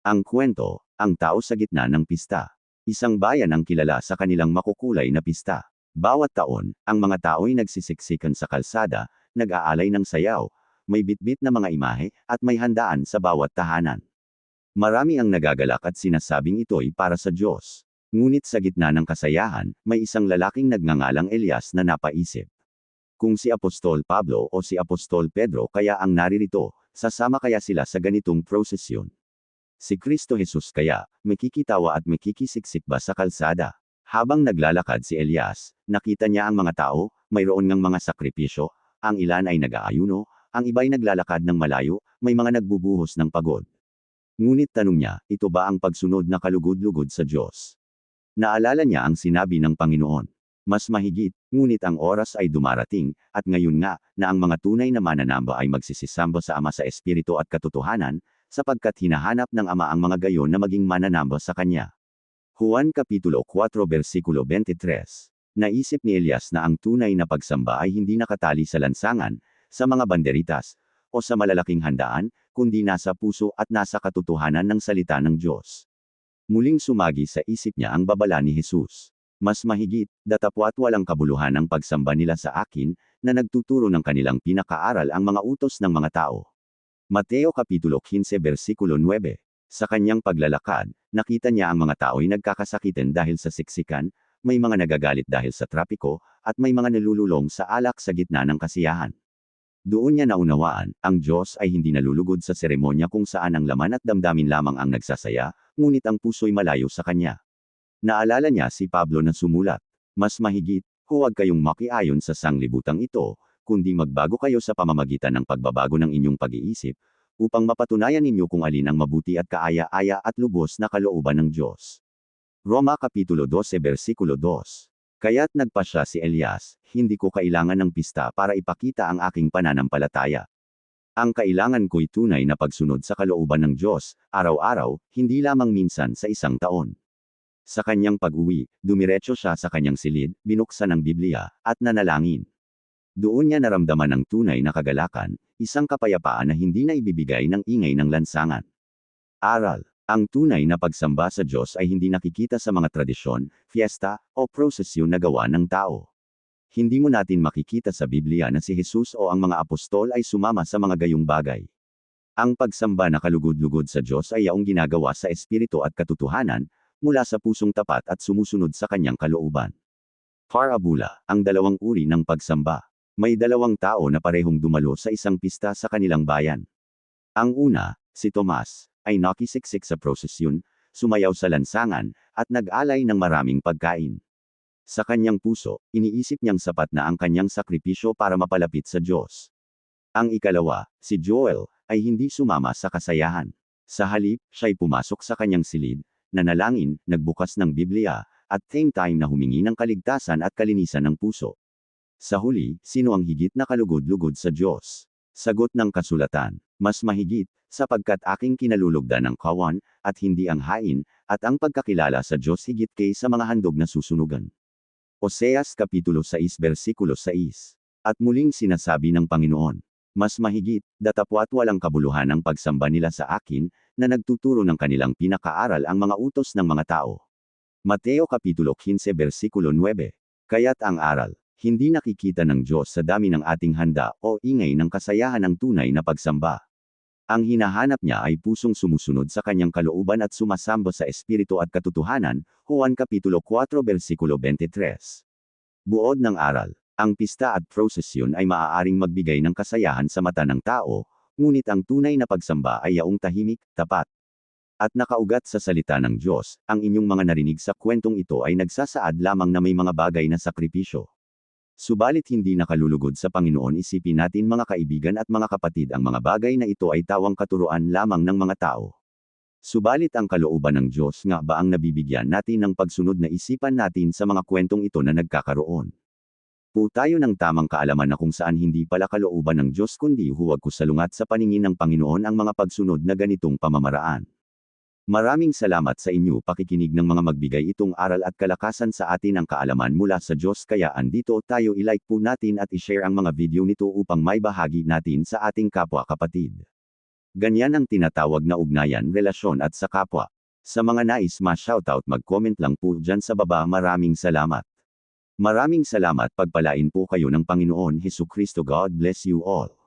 Ang kwento, ang tao sa gitna ng pista. Isang bayan ang kilala sa kanilang makukulay na pista. Bawat taon, ang mga tao'y nagsisiksikan sa kalsada, nag-aalay ng sayaw, may bitbit na mga imahe, at may handaan sa bawat tahanan. Marami ang nagagalak at sinasabing ito'y para sa Diyos. Ngunit sa gitna ng kasayahan, may isang lalaking nagngangalang Elias na napaisip. Kung si Apostol Pablo o si Apostol Pedro kaya ang naririto, sasama kaya sila sa ganitong prosesyon? Si Kristo Jesus kaya, makikitawa at makikisiksik ba sa kalsada? Habang naglalakad si Elias, nakita niya ang mga tao, mayroon ngang mga sakripisyo, ang ilan ay nag-aayuno, ang iba'y naglalakad ng malayo, may mga nagbubuhos ng pagod. Ngunit tanong niya, ito ba ang pagsunod na kalugod-lugod sa Diyos? Naalala niya ang sinabi ng Panginoon. Mas mahigit, ngunit ang oras ay dumarating, at ngayon nga, na ang mga tunay na mananamba ay magsisisamba sa Ama sa Espiritu at katotohanan, sapagkat hinahanap ng Ama ang mga gayon na maging mananamba sa Kanya. Juan Kapitulo 4 versikulo 23. Naisip ni Elias na ang tunay na pagsamba ay hindi nakatali sa lansangan, sa mga banderitas, o sa malalaking handaan, kundi nasa puso at nasa katotohanan ng salita ng Diyos. Muling sumagi sa isip niya ang babala ni Jesus. Mas mahigit, datapwat walang kabuluhan ang pagsamba nila sa akin, na nagtuturo ng kanilang pinakaaral ang mga utos ng mga tao. Mateo Kapitulo 15 versikulo 9. Sa kanyang paglalakad, nakita niya ang mga tao'y nagkakasakitan dahil sa siksikan, may mga nagagalit dahil sa trapiko, at may mga nalululong sa alak sa gitna ng kasiyahan. Doon niya naunawaan, ang Diyos ay hindi nalulugod sa seremonya kung saan ang laman at damdamin lamang ang nagsasaya, ngunit ang puso'y malayo sa Kanya. Naalala niya si Pablo na sumulat, mas mahigit, huwag kayong makiayon sa sanglibutang ito, kundi magbago kayo sa pamamagitan ng pagbabago ng inyong pag-iisip, upang mapatunayan ninyo kung alin ang mabuti at kaaya-aya at lubos na kalooban ng Diyos. Roma Kapitulo 12 versikulo 2. Kaya't nagpasya si Elias, hindi ko kailangan ng pista para ipakita ang aking pananampalataya. Ang kailangan ko'y tunay na pagsunod sa kalooban ng Diyos, araw-araw, hindi lamang minsan sa isang taon. Sa kanyang pag-uwi, dumiretso siya sa kanyang silid, binuksan ang Biblia, at nanalangin. Doon niya naramdaman ng tunay na kagalakan, isang kapayapaan na hindi na ibibigay ng ingay ng lansangan. Aral. Ang tunay na pagsamba sa Diyos ay hindi nakikita sa mga tradisyon, fiesta, o prosesyon na gawa ng tao. Hindi mo natin makikita sa Biblia na si Jesus o ang mga apostol ay sumama sa mga gayong bagay. Ang pagsamba na kalugod-lugod sa Diyos ay yaong ginagawa sa espiritu at katotohanan, mula sa pusong tapat at sumusunod sa kanyang kalooban. Parabula, ang dalawang uri ng pagsamba. May dalawang tao na parehong dumalo sa isang pista sa kanilang bayan. Ang una, si Tomas, ay nakisiksik sa prosesyon, sumayaw sa lansangan, at nag-alay ng maraming pagkain. Sa kanyang puso, iniisip niyang sapat na ang kanyang sakripisyo para mapalapit sa Diyos. Ang ikalawa, si Joel, ay hindi sumama sa kasayahan. Sa halip, siya'y pumasok sa kanyang silid, nanalangin, nagbukas ng Biblia, at same time na humingi ng kaligtasan at kalinisan ng puso. Sa huli, sino ang higit na kalugod-lugod sa Diyos? Sagot ng kasulatan, mas mahigit, sapagkat aking kinalulugdan ng kawan, at hindi ang hain, at ang pagkakilala sa Diyos higit kaysa mga handog na susunugan. Oseas Kapitulo 6 versikulo 6. At muling sinasabi ng Panginoon, mas mahigit, datapwat walang kabuluhan ang pagsamba nila sa akin, na nagtuturo ng kanilang pinakaaral ang mga utos ng mga tao. Mateo Kapitulo 15 versikulo 9. Kaya't ang aral, hindi nakikita ng Diyos sa dami ng ating handa o ingay ng kasayahan ng tunay na pagsamba. Ang hinahanap niya ay pusong sumusunod sa kanyang kalooban at sumasamba sa espiritu at katotohanan, Juan Kapitulo 4 versikulo 23. Buod ng aral, ang pista at prosesyon ay maaaring magbigay ng kasayahan sa mata ng tao, ngunit ang tunay na pagsamba ay yaong tahimik, tapat, at nakaugat sa salita ng Diyos. Ang inyong mga narinig sa kwentong ito ay nagsasaad lamang na may mga bagay na sakripisyo. Subalit hindi nakalulugod sa Panginoon, isipin natin mga kaibigan at mga kapatid, ang mga bagay na ito ay tawang katuruan lamang ng mga tao. Subalit ang kalooban ng Diyos nga ba ang nabibigyan natin ng pagsunod na isipan natin sa mga kwentong ito na nagkakaroon? Po tayo ng tamang kaalaman na kung saan hindi pala kalooban ng Diyos kundi huwag kusalungat sa paningin ng Panginoon ang mga pagsunod na ganitong pamamaraan. Maraming salamat sa inyo pakikinig ng mga magbigay itong aral at kalakasan sa atin ang kaalaman mula sa Diyos, kaya andito tayo, i-like po natin at i-share ang mga video nito upang may bahagi natin sa ating kapwa kapatid. Ganyan ang tinatawag na ugnayan, relasyon at sa kapwa. Sa mga nais ma-shoutout, mag-comment lang po dyan sa baba. Maraming salamat. Maraming salamat, pagpalain po kayo ng Panginoon Hesukristo. God bless you all.